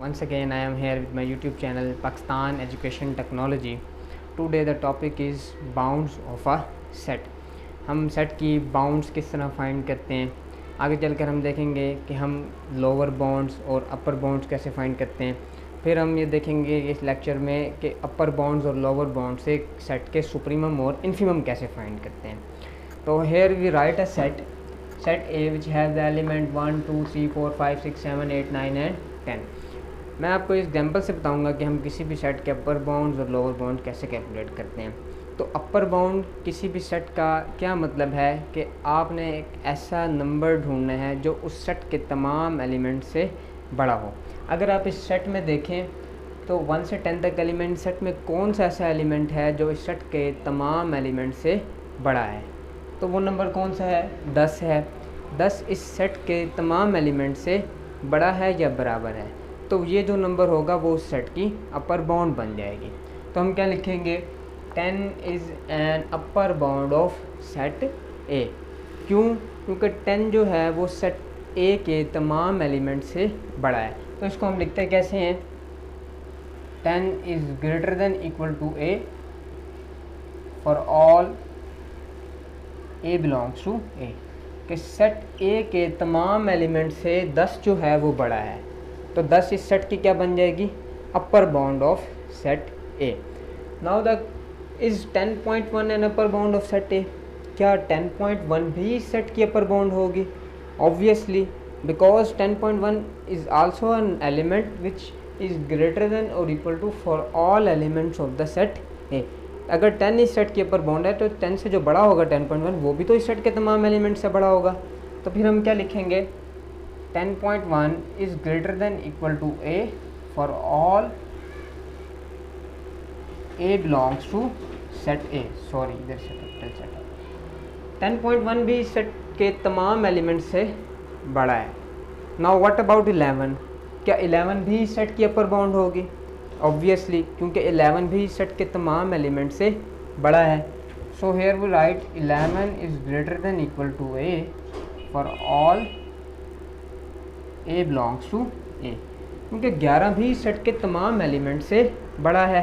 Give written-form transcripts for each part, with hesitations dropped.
Once again, I am here with my YouTube channel Pakistan Education Technology. Today the topic is bounds of a set. हम set की bounds किस तरह find करते हैं, आगे चलकर हम देखेंगे कि हम लोअर बाउंड्स और अपर बाउंड्स कैसे फाइंड करते हैं। फिर हम ये देखेंगे इस लेक्चर में कि अपर बाउंड्स और लोअर बाउंड्स से सेट के सुप्रीमम और इन्फीमम कैसे फाइंड करते हैं। तो here we write a set A which has the element 1 2 3 4 5 6 7 8 9 and 10। मैं आपको इस एग्जाम्पल से बताऊंगा कि हम किसी भी सेट के अपर बाउंड्स और लोअर बाउंड कैसे कैलकुलेट करते हैं। तो अपर बाउंड किसी भी सेट का क्या मतलब है कि आपने एक ऐसा नंबर ढूंढना है जो उस सेट के तमाम एलिमेंट से बड़ा हो। अगर आप इस सेट में देखें तो 1 से 10 तक एलिमेंट सेट में कौन सा ऐसा एलिमेंट है जो इस सेट के तमाम एलिमेंट से बड़ा है, तो वो नंबर कौन सा है? 10 है। 10 इस सेट के तमाम एलिमेंट से बड़ा है या बराबर है, तो ये जो नंबर होगा वो उस सेट की अपर बाउंड बन जाएगी। तो हम क्या लिखेंगे? 10 is an upper bound of set ए। क्यों? क्योंकि 10 जो है वो सेट ए के तमाम एलिमेंट से बड़ा है। तो इसको हम लिखते कैसे हैं? 10 is greater than equal to A for all A belongs to A, कि सेट ए के तमाम एलिमेंट से 10 जो है वो बड़ा है। तो 10 इस सेट की क्या बन जाएगी? Upper bound of set A. Now the is 10.1 an upper bound of set A. क्या 10.1 भी इस सेट की अपर बाउंड होगी? Obviously, because 10.1 is also an element which is greater than और equal to for all elements of the set A. अगर 10 इस set की upper bound है तो 10 से जो बड़ा होगा 10.1 वो भी तो इस सेट के तमाम एलिमेंट से बड़ा होगा। तो फिर हम क्या लिखेंगे? 10.1 is greater than equal to A for all A belongs to set A. Sorry, इधर से कैपिटल सेट। 10.1 भी इस सेट के तमाम एलिमेंट से बड़ा है। Now what about 11? क्या 11 भी इस सेट की अपर बाउंड होगी? ऑब्वियसली, क्योंकि 11 भी इस सेट के तमाम एलिमेंट से बड़ा है। So here we write 11 is greater than equal to A for all A belongs to A, क्योंकि 11 भी इस सेट के तमाम एलिमेंट से बड़ा है।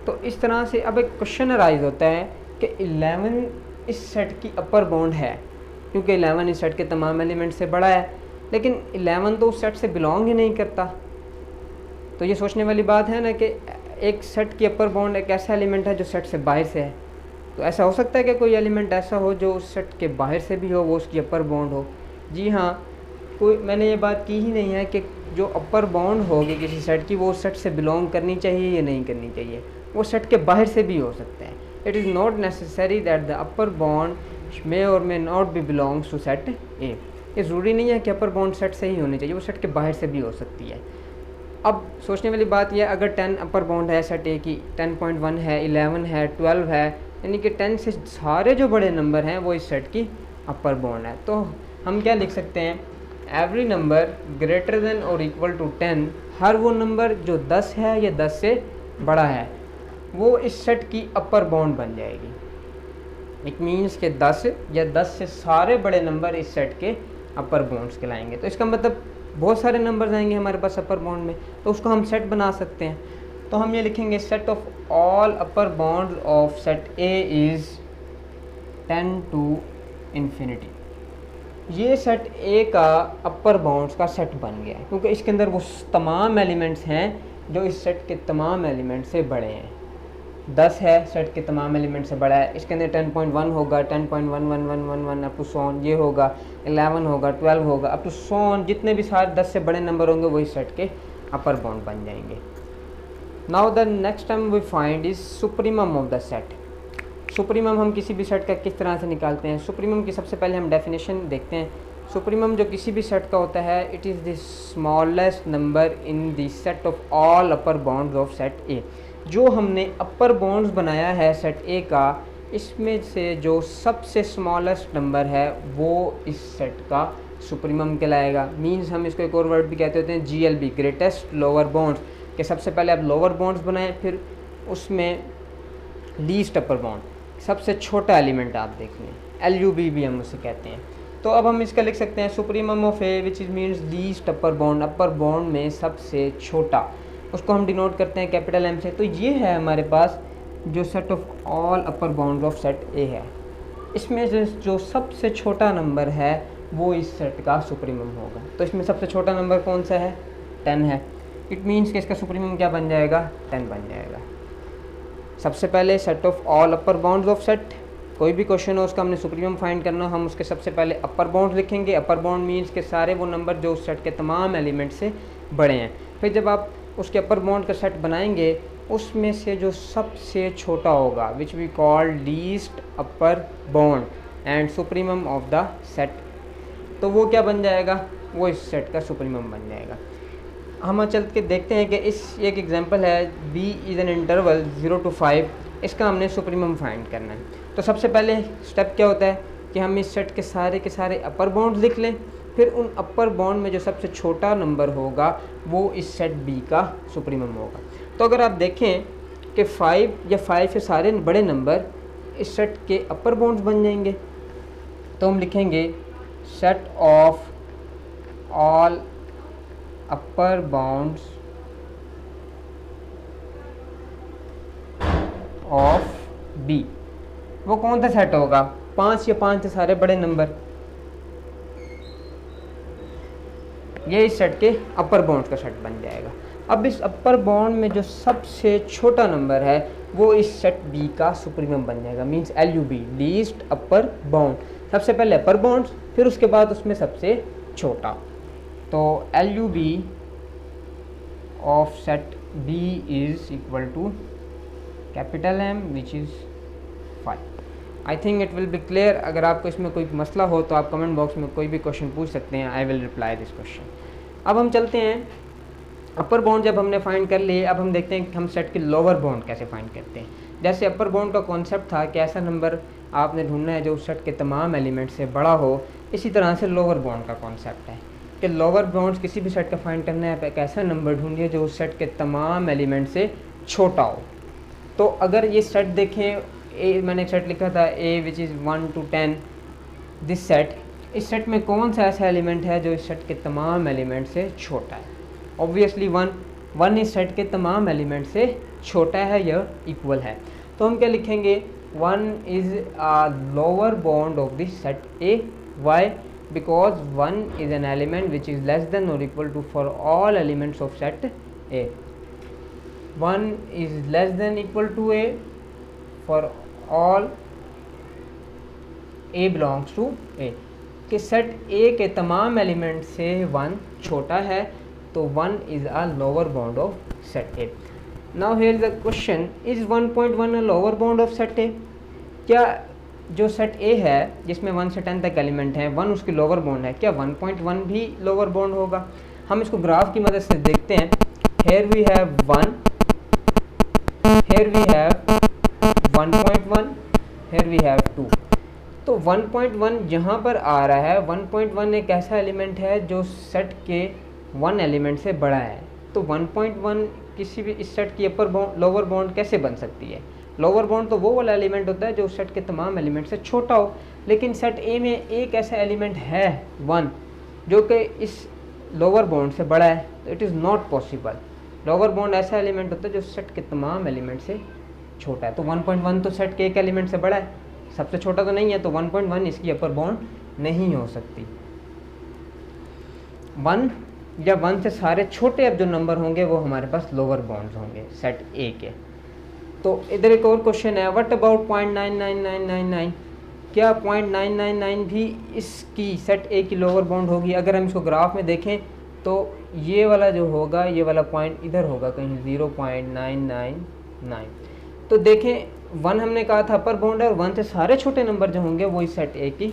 तो इस तरह से अब एक क्वेश्चन अराइज होता है कि 11 इस सेट की अपर बाउंड है क्योंकि 11 इस सेट के तमाम एलिमेंट से बड़ा है, लेकिन 11 तो उस सेट से बिलोंग ही नहीं करता। तो ये सोचने वाली बात है ना कि एक सेट की अपर बाउंड एक ऐसा एलिमेंट है जो सेट से बाहर से है। तो ऐसा हो सकता है कि कोई एलिमेंट ऐसा हो जो उस सेट के बाहर से भी हो, वो उसकी अपर बाउंड हो? जी हाँ, कोई मैंने ये बात की ही नहीं है कि जो अपर बाउंड होगी किसी सेट की वो उस सेट से बिलोंग करनी चाहिए या नहीं करनी चाहिए। वो सेट के बाहर से भी हो सकता है। It is not necessary that the upper bound may और may not be belongs to set A. ये ज़रूरी नहीं है कि अपर बाउंड सेट से ही होनी चाहिए, वो सेट के बाहर से भी हो सकती है। अब सोचने वाली बात यह, अगर 10 अपर बाउंड है सेट ए की, 10.1 है, 11 है, 12 है, यानी कि 10 से सारे जो बड़े नंबर हैं वो इस सेट की अपर बाउंड है। तो हम क्या लिख सकते हैं? एवरी नंबर ग्रेटर देन और इक्वल टू 10, हर वो नंबर जो 10 है या 10 से बड़ा है वो इस सेट की अपर बाउंड बन जाएगी। इट मीन्स कि 10 या 10 से सारे बड़े नंबर इस सेट के अपर बाउंड्स कहलाएंगे। तो इसका मतलब बहुत सारे नंबर्स आएंगे हमारे पास अपर बाउंड में, तो उसको हम सेट बना सकते हैं। तो हम ये लिखेंगे set of all upper bound of set A is 10 to infinity. ये सेट ए का अपर बाउंड्स का सेट बन गया है क्योंकि इसके अंदर वो तमाम एलिमेंट्स हैं जो इस सेट के तमाम एलिमेंट से बड़े हैं। 10 है, सेट के तमाम एलिमेंट से बड़ा है। इसके अंदर 10.1 होगा, 10.1111 अप टू सोन ये होगा, 11 होगा, 12 होगा, अप टू सोन जितने भी सारे 10 से बड़े नंबर होंगे वही सेट के अपर बाउंड बन जाएंगे। Now the next term we find is supremum of the set. Supremum हम किसी भी सेट का किस तरह से निकालते हैं? सुप्रीमम की सबसे पहले हम डेफिनेशन देखते हैं। सुप्रीमम जो किसी भी सेट का होता है, it is the smallest number in the set of all upper bounds of set ए। जो हमने अपर बाउंड्स बनाया है सेट ए का, इसमें से जो सबसे स्मॉलेस्ट नंबर है वो इस सेट का सुप्रीमम कहलाएगा। मींस हम इसको एक और वर्ड भी कहते होते हैं GLB, ग्रेटेस्ट लोअर बाउंड्स, कि सबसे पहले आप लोअर बाउंड्स बनाएं, फिर उसमें लीस्ट अपर बाउंड, सबसे छोटा एलिमेंट आप देख लें, LUB भी हम उसे कहते हैं। तो अब हम इसका लिख सकते हैं supremum of A which is means least upper bound में सबसे छोटा, उसको हम डिनोट करते हैं कैपिटल एम से। तो ये है हमारे पास जो set of all upper bound of set ए है, इसमें जो सबसे छोटा नंबर है वो इस सेट का सुप्रीमम होगा। तो इसमें सबसे छोटा नंबर कौन सा है, 10 है। इट मीन्स कि इसका सुप्रीमम क्या बन जाएगा, 10 बन जाएगा। सबसे पहले set of all upper bounds of set, कोई भी क्वेश्चन हो उसका हमने सुप्रीमम फाइंड करना, हम उसके सबसे पहले अपर बाउंड लिखेंगे। अपर बाउंड मीन्स के सारे वो नंबर जो उस सेट के तमाम एलिमेंट से बड़े हैं। फिर जब आप उसके अपर बाउंड का सेट बनाएंगे उसमें से जो सबसे छोटा होगा which we call least upper bound and supremum of the set, तो वो क्या बन जाएगा, वो इस सेट का सुप्रीमम बन जाएगा। हम चल के देखते हैं कि इस एक एग्जांपल है b is an interval 0 to 5, इसका हमने सुप्रीमम फाइंड करना है। तो सबसे पहले स्टेप क्या होता है कि हम इस सेट के सारे अपर बाउंड लिख लें, फिर उन अपर बाउंड में जो सबसे छोटा नंबर होगा वो इस सेट b का सुप्रीमम होगा। तो अगर आप देखें कि 5 या 5 से सारे बड़े नंबर इस सेट के अपर बाउंड्स बन जाएंगे, तो हम लिखेंगे set of all upper bounds of B. वो कौन सा सेट होगा, 5 या 5 से सारे बड़े नंबर, ये इस सेट के अपर बाउंड्स का सेट बन जाएगा। अब इस अपर बाउंड में जो सबसे छोटा नंबर है वो इस सेट बी का सुप्रीमम बन जाएगा, means LUB least upper bound. सबसे पहले अपर बाउंड, फिर उसके बाद उसमें सबसे छोटा। तो LUB of set B is equal to capital M which is 5। I think it will be clear. अगर आपको इसमें कोई मसला हो तो आप कमेंट बॉक्स में कोई भी क्वेश्चन पूछ सकते हैं, I will reply this question. अब हम चलते हैं, अपर बाउंड जब हमने फाइंड कर लिए, अब हम देखते हैं कि हम सेट के लोअर बाउंड कैसे फाइंड करते हैं। जैसे अपर बाउंड का कॉन्सेप्ट था कि ऐसा नंबर आपने ढूंढना है जो उस सेट के तमाम एलिमेंट से बड़ा हो, इसी तरह से लोअर बाउंड का कॉन्सेप्ट है कि लोअर बाउंड किसी भी सेट का फाइंड करना है, एक ऐसा नंबर ढूंढिए जो उस सेट के तमाम एलिमेंट से छोटा हो। तो अगर ये सेट देखें, मैंने एक सेट लिखा था A which is 1 to 10, this set, इस सेट में कौन सा ऐसा एलिमेंट है जो इस सेट के तमाम एलिमेंट से छोटा है, ऑब्वियसली 1 इस सेट के तमाम एलिमेंट से छोटा है या इक्वल है। तो हम क्या लिखेंगे, 1 is a lower bound of this set A, why, because 1 is an element which is less than और equal to for all elements of set A। 1 is less than equal to A for all A belongs to A, कि set A के तमाम element से 1 छोटा है, तो 1 is a lower bound of set A। Now here is the question, is 1.1 a lower bound of set A? क्या जो set A है जिसमें 1 से 10 तक एलिमेंट हैं, 1 उसकी लोअर बाउंड है, क्या 1.1 भी लोअर बाउंड होगा? हम इसको ग्राफ की मदद से देखते हैं। Here we have 1, here we have 1.1, here we have 2। तो 1.1 जहाँ पर आ रहा है, 1.1 एक ऐसा एलिमेंट है जो सेट के 1 एलिमेंट से बड़ा है। तो 1.1 किसी भी इस सेट की अपर बाउंड लोअर बाउंड कैसे बन सकती है? लोअर बाउंड तो वो वाला एलिमेंट होता है जो सेट के तमाम एलिमेंट से छोटा हो, लेकिन सेट ए में एक ऐसा एलिमेंट है 1 जो कि इस लोअर बाउंड से बड़ा है, तो it is not possible. Lower bound ऐसा एलिमेंट होता है जो सेट के तमाम एलिमेंट से छोटा है। तो 1.1 तो सेट के एक एलिमेंट से बड़ा है, सबसे छोटा तो नहीं है, तो 1.1 इसकी अपर बाउंड नहीं हो सकती। 1 या 1 से सारे छोटे अब जो नंबर होंगे वो हमारे पास लोअर बाउंड्स होंगे सेट ए के। तो इधर एक और क्वेश्चन है, व्हाट अबाउट 0.99999? क्या 0.999 भी इसकी सेट ए की लोअर बाउंड होगी? अगर हम इसको ग्राफ में देखें तो ये वाला जो होगा, ये वाला पॉइंट इधर होगा कहीं 0.999। तो देखें 1 हमने कहा था अपर बाउंड है, और 1 से सारे छोटे नंबर जो होंगे वो इस सेट ए की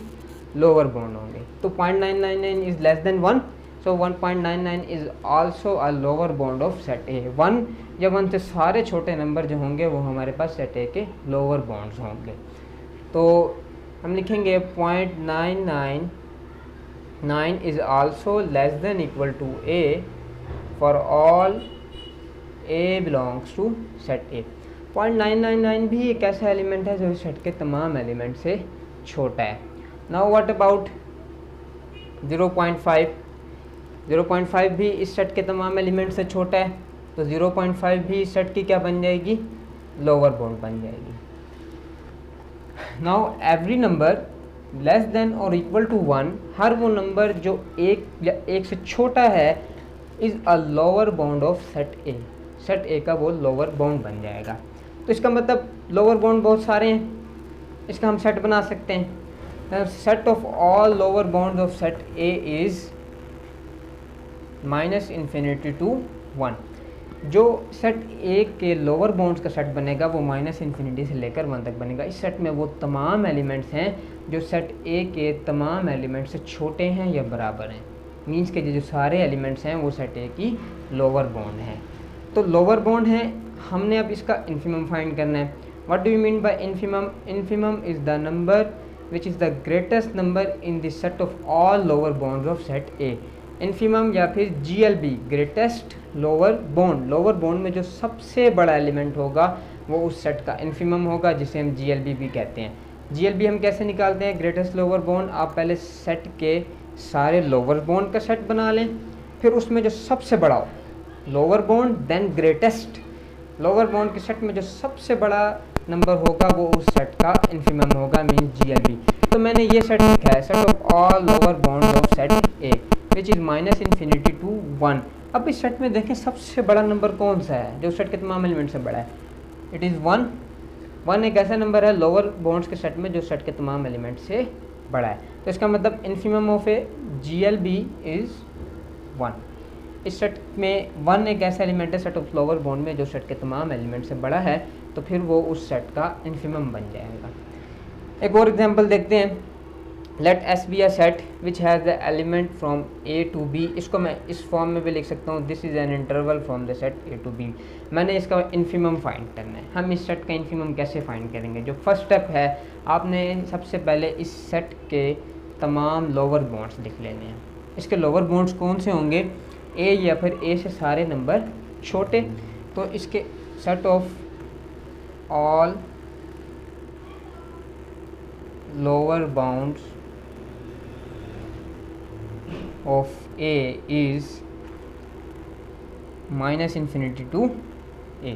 लोअर बाउंड होंगे। तो 0.999 is less then 1, so 1.99 is also a lower bound of set ए। 1 या 1 से सारे छोटे नंबर जो होंगे वो हमारे पास सेट ए के लोअर बाउंड्स होंगे। तो हम लिखेंगे 0.999 is also less than equal to A for all A belongs to set A। 0.999 भी एक ऐसा एलिमेंट है जो इस सेट के तमाम एलिमेंट से छोटा है। Now what about 0.5, 0.5 भी इस सेट के तमाम एलिमेंट से छोटा है, तो 0.5 भी इस सेट की क्या बन जाएगी, लोअर बाउंड बन जाएगी। Now every number less than और इक्वल टू 1, हर वो नंबर जो एक या एक से छोटा है, is a lower bound of set A, set A का वो लोअर बाउंड बन जाएगा। तो इसका मतलब लोअर बाउंड बहुत सारे हैं, इसका हम सेट बना सकते हैं। Set of all lower bound of set A is -∞ to 1। जो सेट ए के लोअर बाउंड्स का सेट बनेगा वो -∞ से लेकर 1 तक बनेगा। इस सेट में वो तमाम एलिमेंट्स हैं जो सेट ए के तमाम एलिमेंट्स से छोटे हैं या बराबर हैं। मींस के जो सारे एलिमेंट्स हैं वो सेट ए की लोअर बाउंड हैं। तो लोअर बाउंड है, हमने अब इसका इन्फिमम फाइंड करना है। What do you mean by infimum? Infimum is the number which is the greatest number in the set of all lower bounds of set A. Infimum या फिर GLB, greatest lower bound, lower bound में जो सबसे बड़ा element होगा वो उस set का इन्फिमम होगा, जिसे हम GLB भी कहते हैं। GLB हम कैसे निकालते हैं? ग्रेटेस्ट लोअर बाउंड, आप पहले सेट के सारे लोअर बाउंड का सेट बना लें, फिर उसमें जो सबसे बड़ा हो, lower bound then greatest, lower bound के सेट में जो सबसे बड़ा नंबर होगा वो उस सेट का इन्फिमम होगा, मीन GLB। तो मैंने ये सेट लिखा है, set of all lower bound of set A which is -∞ to 1। अब इस सेट में देखें सबसे बड़ा नंबर कौन सा है जो सेट के तमाम एलिमेंट से बड़ा है? It is 1। 1 एक ऐसा नंबर है लोअर बाउंड्स के सेट में जो सेट के तमाम एलिमेंट से बड़ा है। तो इसका मतलब infimum of A GLB is 1। इस सेट में 1 एक ऐसा एलिमेंट है सेट ऑफ लोअर बाउंड में जो सेट के तमाम एलिमेंट से बड़ा है, तो फिर वो उस सेट का इन्फिमम बन जाएगा। एक और एग्जांपल देखते हैं। Let S be a set which has the element from A to B। इसको मैं इस फॉर्म में भी लिख सकता हूँ, this is an interval from the set A to B। मैंने इसका इन्फिमम फाइंड करना है। हम इस सेट का इन्फिमम कैसे फाइंड करेंगे? जो फर्स्ट स्टेप है, आपने सबसे पहले इस सेट के तमाम लोअर बाउंड्स लिख लेने हैं। इसके लोअर बाउंड्स कौन से होंगे? A या फिर A से सारे नंबर छोटे। तो इसके set of all lower bounds of A is -∞ to A।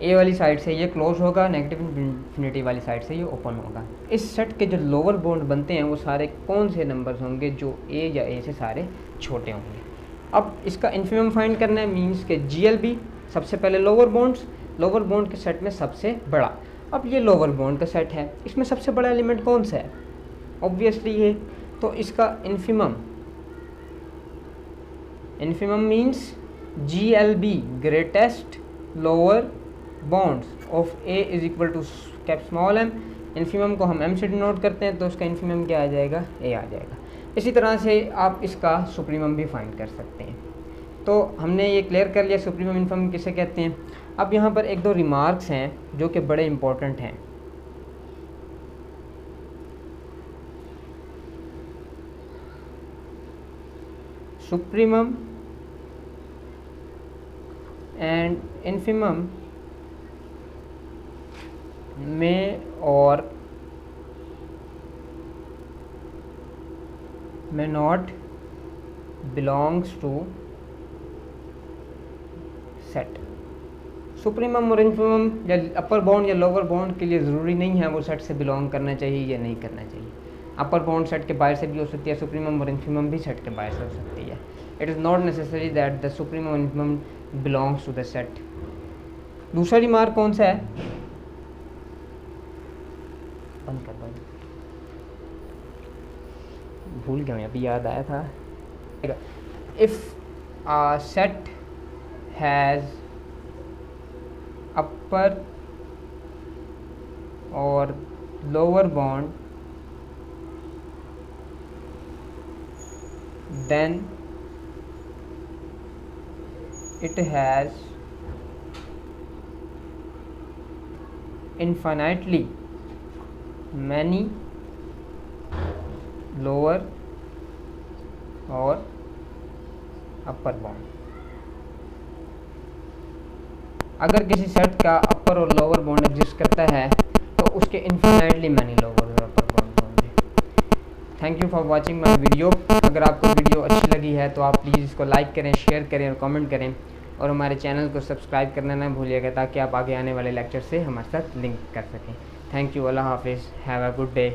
A वाली साइड से ये क्लोज होगा, नेगेटिव इन्फिनिटी वाली साइड से ये ओपन होगा। इस सेट के जो लोअर बाउंड बनते हैं वो सारे कौन से नंबर्स होंगे जो A या A से सारे छोटे होंगे। अब इसका इन्फिमम फाइंड करना है, मीन्स के GLB सबसे पहले लोअर बाउंड्स, लोअर बाउंड के सेट में सबसे बड़ा। अब ये लोअर बाउंड का सेट है, इसमें सबसे बड़ा एलिमेंट कौन सा है? ऑब्वियसली ये। तो इसका infimum means GLB, greatest lower bounds of A is equal to small m। Infimum को हम m से डिनोट करते हैं, तो उसका इन्फिमम क्या आ जाएगा? A आ जाएगा। इसी तरह से आप इसका सुप्रीमम भी फाइंड कर सकते हैं। तो हमने ये क्लियर कर लिया सुप्रीमम इन्फिमम किसे कहते हैं। अब यहाँ पर एक दो रिमार्क्स हैं जो कि बड़े इम्पोर्टेंट हैं। सुप्रीमम एंड इन्फिमम में और may not belongs to set। Supremum और इन्फिमम या अपर बाउंड या लोअर बाउंड के लिए ज़रूरी नहीं है वो सेट से बिलोंग करना चाहिए या नहीं करना चाहिए। अपर बाउंड सेट के बाहर से भी हो सकती है, सुप्रीमम और इन्फिमम भी सेट के बाहर से हो सकती है। It is not necessary that the supremum और infimum belongs to the set. दूसरा रिमार्क कौन सा है? बंद कर दो, भूल गया मैं, अभी याद आया था। If a set has upper or lower bound, then it has infinitely many lower और अपर बाउंड। अगर किसी सेट का अपर और लोअर बाउंड एग्जिस्ट करता है तो उसके इन्फिनाइटली मैनी लोअर और अपर बाउंड होंगे। Thank you for watching my video. अगर आपको वीडियो अच्छी लगी है तो आप प्लीज़ इसको लाइक करें, शेयर करें और कमेंट करें, और हमारे चैनल को सब्सक्राइब करना ना भूलिएगा ताकि आप आगे आने वाले लेक्चर से हमारे साथ लिंक कर सकें। थैंक यू, अल्लाह हाफिज़, हैव अ गुड डे।